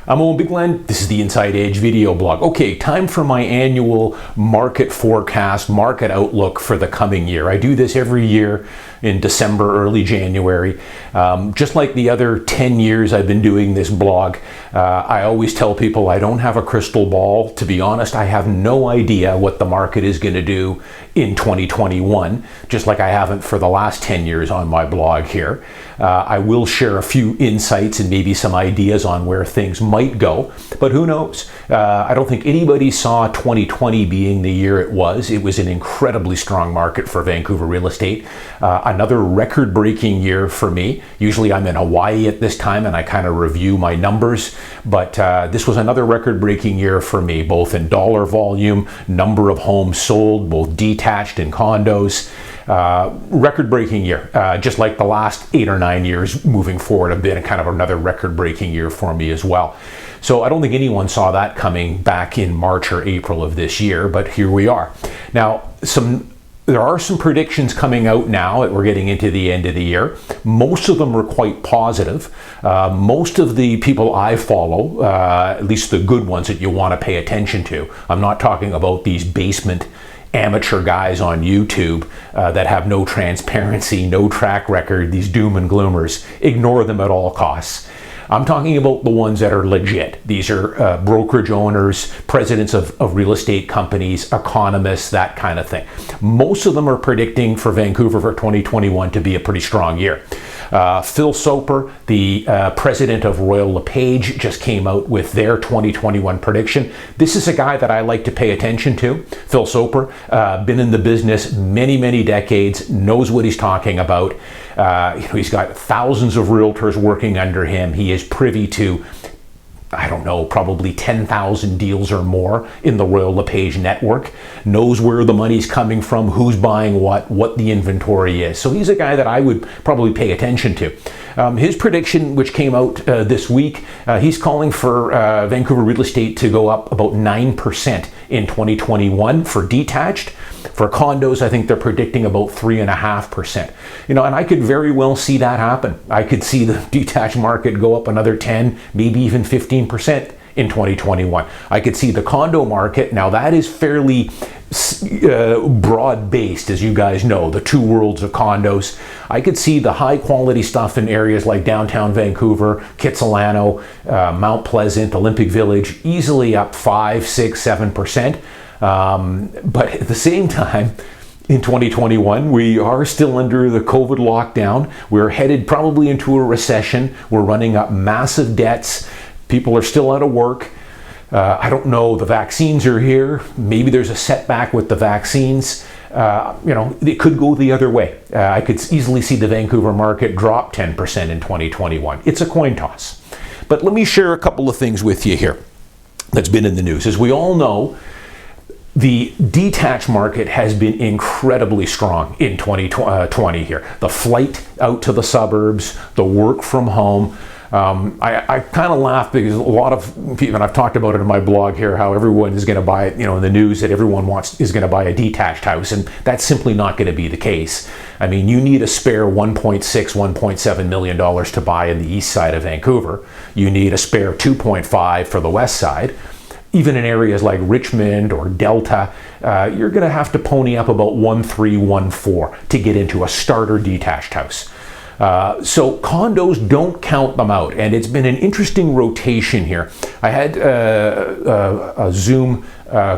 I'm Owen Bigland. This is the Inside Edge video blog. Okay, time for my annual market forecast, market outlook for the coming year. I do this every year in December, early January. Just like the other 10 years I've been doing this blog, I always tell people I don't have a crystal ball. To be honest, I have no idea what the market is going to do in 2021, just like I haven't for the last 10 years on my blog here. I will share a few insights and maybe some ideas on where things might go, but who knows? I don't think anybody saw 2020 being the year it was. It was an incredibly strong market for Vancouver real estate. Another record-breaking year for me. Usually I'm in Hawaii at this time and I kind of review my numbers, but this was another record-breaking year for me, both in dollar volume, number of homes sold, both detached and condos. Record-breaking year, just like the last 8 or 9 years moving forward have been kind of another record-breaking year for me as well. So I don't think anyone saw that coming back in March or April of this year, but here we are. Now, there are some predictions coming out now that we're getting into the end of the year. Most of them are quite positive. Most of the people I follow, at least the good ones that you want to pay attention to, I'm not talking about these basement amateur guys on YouTube that have no transparency, no track record, these doom and gloomers. Ignore them at all costs. I'm talking about the ones that are legit. These are brokerage owners, presidents of real estate companies, economists, that kind of thing. Most of them are predicting for Vancouver for 2021 to be a pretty strong year. Phil Soper, the president of Royal LePage, just came out with their 2021 prediction. This is a guy that I like to pay attention to. Phil Soper, been in the business many, many decades, knows what he's talking about. He's got thousands of realtors working under him. He is privy to, I don't know, probably 10,000 deals or more in the Royal LePage network, knows where the money's coming from, who's buying what the inventory is. So he's a guy that I would probably pay attention to. His prediction, which came out this week, he's calling for Vancouver real estate to go up about 9% in 2021 for detached. For condos, I think they're predicting about 3.5%. And I could very well see that happen. I could see the detached market go up another 10, maybe even 15% in 2021. I could see the condo market, now that is fairly broad-based, as you guys know, the two worlds of condos. I could see the high-quality stuff in areas like downtown Vancouver, Kitsilano, Mount Pleasant, Olympic Village, easily up 5, 6, 7%. But at the same time, in 2021, we are still under the COVID lockdown. We're headed probably into a recession. We're running up massive debts. People are still out of work. I don't know, the vaccines are here. Maybe there's a setback with the vaccines. It could go the other way. I could easily see the Vancouver market drop 10% in 2021. It's a coin toss. But let me share a couple of things with you here that's been in the news. As we all know, the detached market has been incredibly strong in 2020 here. The flight out to the suburbs, the work from home. I kind of laugh because a lot of people, and I've talked about it in my blog here, how everyone is going to buy, in the news that everyone is going to buy a detached house, and that's simply not going to be the case. I mean, you need a spare $1.6, $1.7 million to buy in the east side of Vancouver. You need a spare 2.5 for the west side. Even in areas like Richmond or Delta, you're going to have to pony up about 1.3, 1.4 to get into a starter detached house. So condos, don't count them out, and it's been an interesting rotation here. I had a Zoom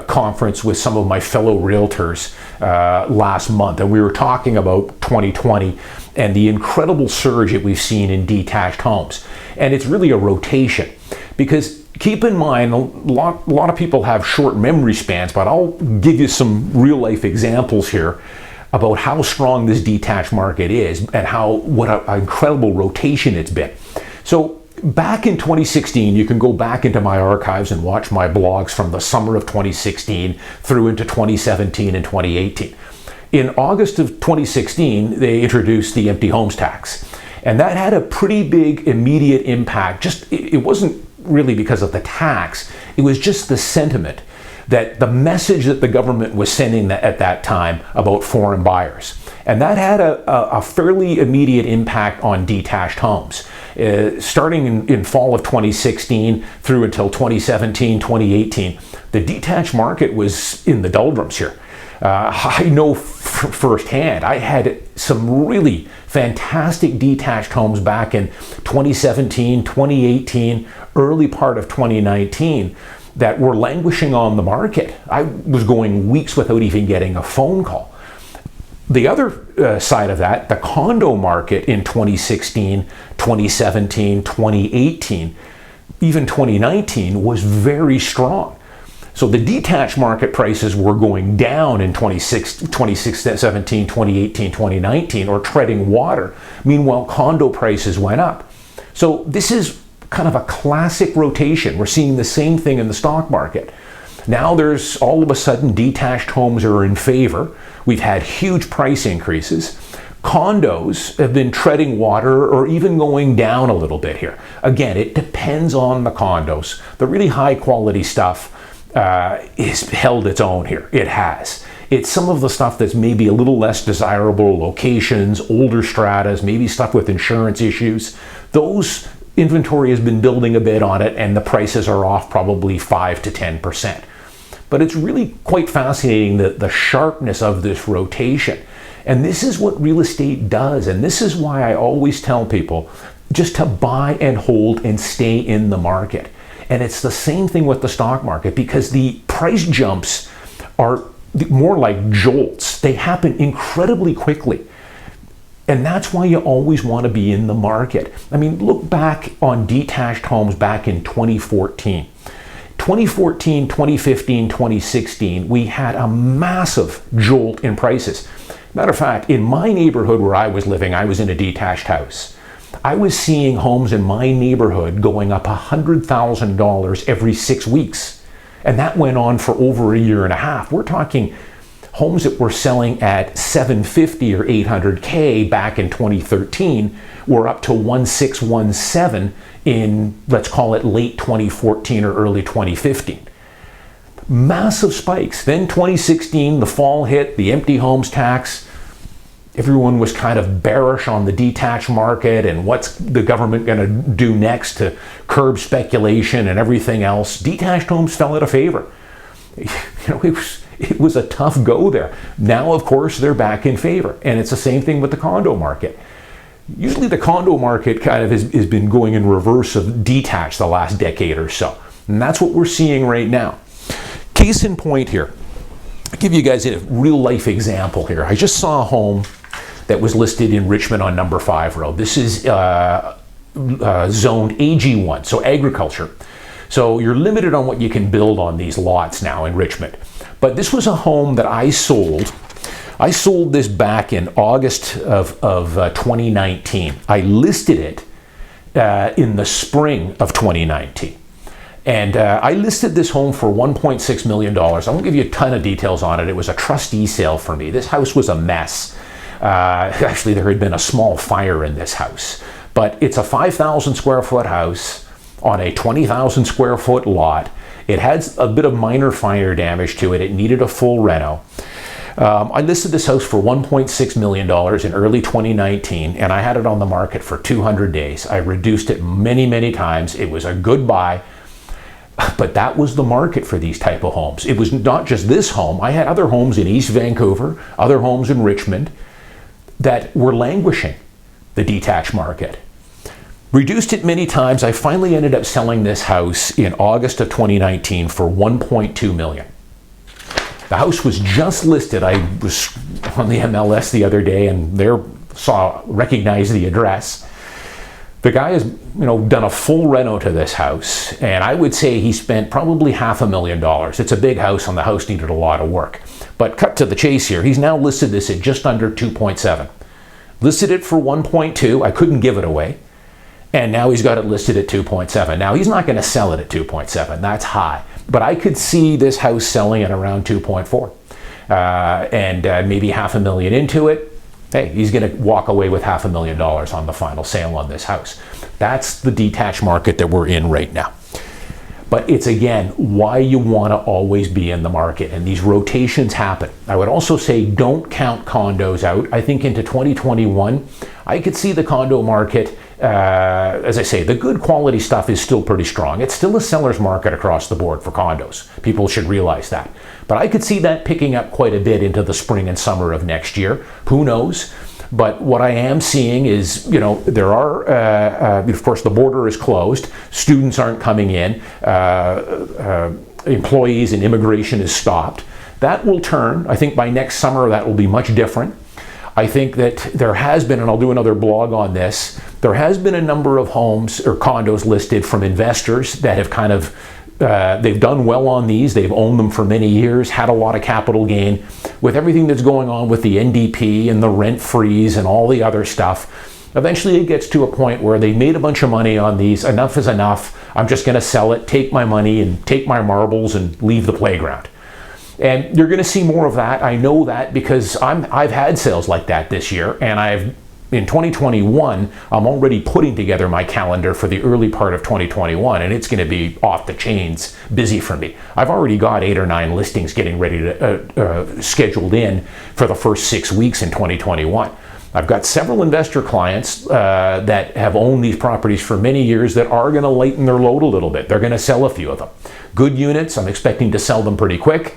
conference with some of my fellow realtors last month, and we were talking about 2020 and the incredible surge that we've seen in detached homes. And it's really a rotation, because keep in mind, a lot of people have short memory spans, but I'll give you some real life examples here about how strong this detached market is and what an incredible rotation it's been. So back in 2016, you can go back into my archives and watch my blogs from the summer of 2016 through into 2017 and 2018. In August of 2016, they introduced the empty homes tax. And that had a pretty big immediate impact. It wasn't really because of the tax, it was just the sentiment, that the message that the government was sending at that time about foreign buyers. And that had a fairly immediate impact on detached homes. Starting in fall of 2016 through until 2017, 2018, the detached market was in the doldrums here. I know firsthand, I had some really fantastic detached homes back in 2017, 2018, early part of 2019 that were languishing on the market. I was going weeks without even getting a phone call. The other side of that, the condo market in 2016, 2017, 2018, even 2019 was very strong. So the detached market prices were going down in 2017, 2018, 2019, or treading water. Meanwhile, condo prices went up. So this is kind of a classic rotation. We're seeing the same thing in the stock market. Now there's all of a sudden detached homes are in favor. We've had huge price increases. Condos have been treading water or even going down a little bit here. Again, it depends on the condos. The really high quality stuff has held its own here. It has. It's some of the stuff that's maybe a little less desirable, locations, older stratas, maybe stuff with insurance issues. Those inventory has been building a bit on it, and the prices are off probably 5 to 10%. But it's really quite fascinating, the sharpness of this rotation. And this is what real estate does. And this is why I always tell people just to buy and hold and stay in the market. And it's the same thing with the stock market, because the price jumps are more like jolts. They happen incredibly quickly. And that's why you always want to be in the market. I mean, look back on detached homes back in 2014. 2014, 2015, 2016, we had a massive jolt in prices. Matter of fact, in my neighborhood where I was living, I was in a detached house. I was seeing homes in my neighborhood going up $100,000 every 6 weeks. And that went on for over a year and a half. We're talking homes that were selling at $750,000 or $800K back in 2013 were up to $1,617 in, let's call it late 2014 or early 2015. Massive spikes. Then 2016, the fall hit, the empty homes tax. Everyone was kind of bearish on the detached market and what's the government going to do next to curb speculation and everything else. Detached homes fell out of favor. It was a tough go there. Now, of course, they're back in favor. And it's the same thing with the condo market. Usually the condo market kind of has been going in reverse of detached the last decade or so. And that's what we're seeing right now. Case in point here. I'll give you guys a real life example here. I just saw a home that was listed in Richmond on number 5 road. This is zoned AG1, so agriculture. So you're limited on what you can build on these lots now in Richmond. But this was a home that I sold. I sold this back in August of 2019. I listed it in the spring of 2019. And I listed this home for $1.6 million. I won't give you a ton of details on it. It was a trustee sale for me. This house was a mess. Actually, there had been a small fire in this house. But it's a 5,000 square foot house on a 20,000 square foot lot. It had a bit of minor fire damage to it. It needed a full reno. I listed this house for $1.6 million in early 2019, and I had it on the market for 200 days. I reduced it many, many times. It was a good buy, but that was the market for these type of homes. It was not just this home. I had other homes in East Vancouver, other homes in Richmond that were languishing, the detached market. Reduced it many times. I finally ended up selling this house in August of 2019 for $1.2 million. The house was just listed. I was on the MLS the other day and recognized the address. The guy has, done a full reno to this house, and I would say he spent probably $500,000. It's a big house, and the house needed a lot of work. But cut to the chase here, he's now listed this at just under 2.7. Listed it for 1.2. I couldn't give it away. And now he's got it listed at 2.7. Now he's not going to sell it at 2.7. That's high. But I could see this house selling at around 2.4. And maybe $500,000 into it. Hey, he's going to walk away with $500,000 on the final sale on this house. That's the detached market that we're in right now. But it's, again, why you want to always be in the market. And these rotations happen. I would also say don't count condos out. I think into 2021, I could see the condo market as I say, the good quality stuff is still pretty strong. It's still a seller's market across the board for condos. People should realize that. But I could see that picking up quite a bit into the spring and summer of next year. Who knows? But what I am seeing is, there are, of course, the border is closed. Students aren't coming in. Employees and immigration is stopped. That will turn. I think by next summer that will be much different. I think that there has been, and I'll do another blog on this, there has been a number of homes or condos listed from investors that have kind of, they've done well on these, they've owned them for many years, had a lot of capital gain. With everything that's going on with the NDP and the rent freeze and all the other stuff, eventually it gets to a point where they made a bunch of money on these, enough is enough, I'm just going to sell it, take my money and take my marbles and leave the playground. And you're going to see more of that. I know that because I've had sales like that this year, and in 2021, I'm already putting together my calendar for the early part of 2021, and it's going to be off the chains busy for me. I've already got 8 or 9 listings getting ready to scheduled in for the first 6 weeks in 2021. I've got several investor clients that have owned these properties for many years that are going to lighten their load a little bit. They're going to sell a few of them. Good units, I'm expecting to sell them pretty quick.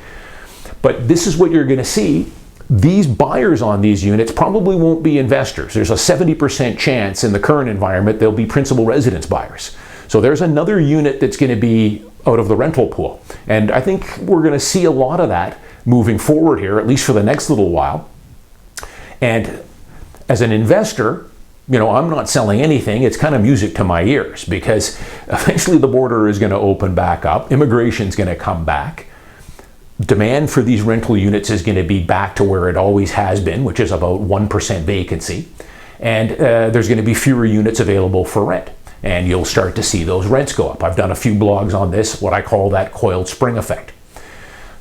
But this is what you're going to see. These buyers on these units probably won't be investors. There's a 70% chance in the current environment they'll be principal residence buyers. So there's another unit that's going to be out of the rental pool. And I think we're going to see a lot of that moving forward here, at least for the next little while. And as an investor, I'm not selling anything. It's kind of music to my ears because eventually the border is going to open back up. Immigration's going to come back. Demand for these rental units is going to be back to where it always has been, which is about 1% vacancy. And there's going to be fewer units available for rent. And you'll start to see those rents go up. I've done a few blogs on this, what I call that coiled spring effect.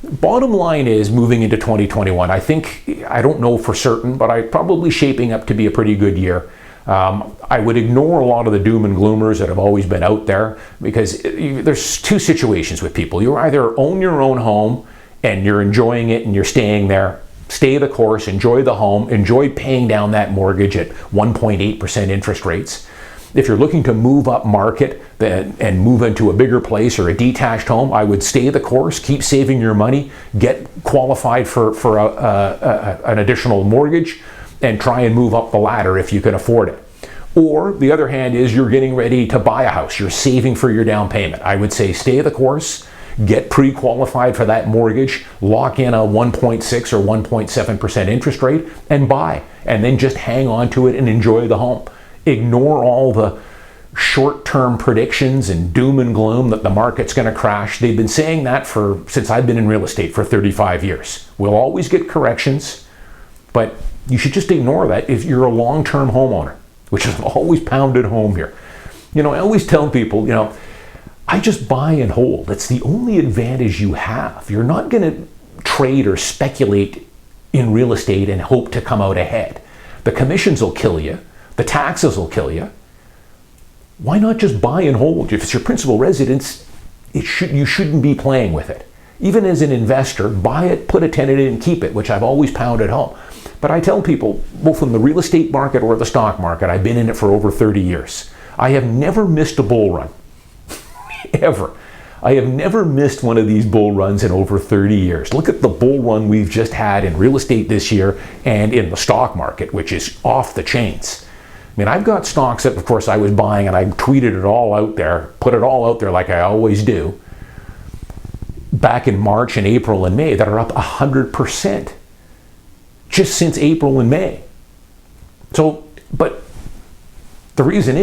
Bottom line is, moving into 2021, I don't know for certain, but I'm probably shaping up to be a pretty good year. I would ignore a lot of the doom and gloomers that have always been out there, because there's two situations with people. You either own your own home and you're enjoying it and you're staying there, stay the course, enjoy the home, enjoy paying down that mortgage at 1.8% interest rates. If you're looking to move up market and move into a bigger place or a detached home, I would stay the course, keep saving your money, get qualified for an additional mortgage, and try and move up the ladder if you can afford it. Or the other hand is, you're getting ready to buy a house, you're saving for your down payment. I would say stay the course, get pre-qualified for that mortgage, lock in a 1.6 or 1.7% interest rate, and buy. And then just hang on to it and enjoy the home. Ignore all the short-term predictions and doom and gloom that the market's going to crash. They've been saying that since I've been in real estate for 35 years. We'll always get corrections, but you should just ignore that if you're a long-term homeowner, which I've always pounded home here. I always tell people, I just buy and hold. It's the only advantage you have. You're not going to trade or speculate in real estate and hope to come out ahead. The commissions will kill you. The taxes will kill you. Why not just buy and hold? If it's your principal residence, you shouldn't be playing with it. Even as an investor, buy it, put a tenant in, and keep it, which I've always pounded home. But I tell people, both in the real estate market or the stock market, I've been in it for over 30 years. I have never missed a bull run. Ever. I have never missed one of these bull runs in over 30 years. Look at the bull run we've just had in real estate this year and in the stock market, which is off the chains. I've got stocks that, of course, I was buying, and I tweeted it all out there, put it all out there like I always do, back in March and April and May, that are up 100% just since April and May. But the reason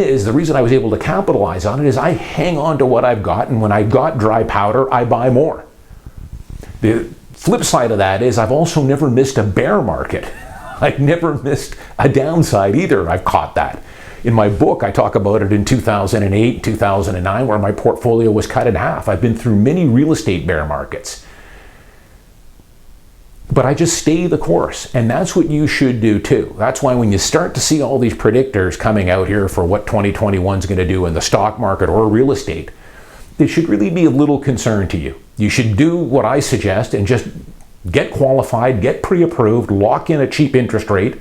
I was able to capitalize on it is I hang on to what I've got, and when I've got dry powder, I buy more. The flip side of that is I've also never missed a bear market. I've never missed a downside either. I've caught that. In my book, I talk about it in 2008, 2009, where my portfolio was cut in half. I've been through many real estate bear markets. But I just stay the course, and that's what you should do too. That's why when you start to see all these predictors coming out here for what 2021 is going to do in the stock market or real estate, it should really be a little concern to you. You should do what I suggest and just get qualified, get pre-approved, lock in a cheap interest rate,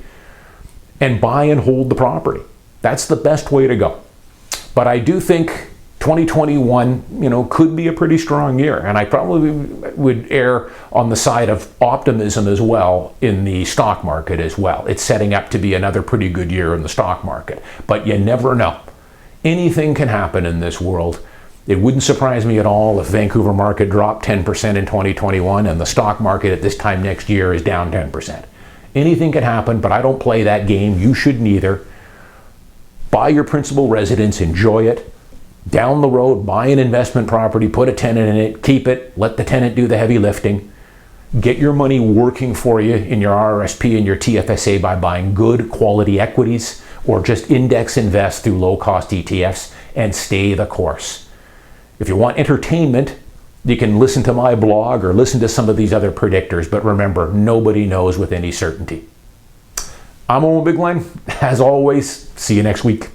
and buy and hold the property. That's the best way to go. But I do think 2021, could be a pretty strong year. And I probably would err on the side of optimism as well in the stock market as well. It's setting up to be another pretty good year in the stock market. But you never know. Anything can happen in this world. It wouldn't surprise me at all if Vancouver market dropped 10% in 2021 and the stock market at this time next year is down 10%. Anything can happen, but I don't play that game. You shouldn't either. Buy your principal residence, enjoy it. Down the road, buy an investment property, put a tenant in it, keep it, let the tenant do the heavy lifting. Get your money working for you in your RRSP and your TFSA by buying good quality equities, or just index invest through low-cost ETFs and stay the course. If you want entertainment, you can listen to my blog or listen to some of these other predictors, but remember, nobody knows with any certainty. I'm Owen Bigland. As always, see you next week.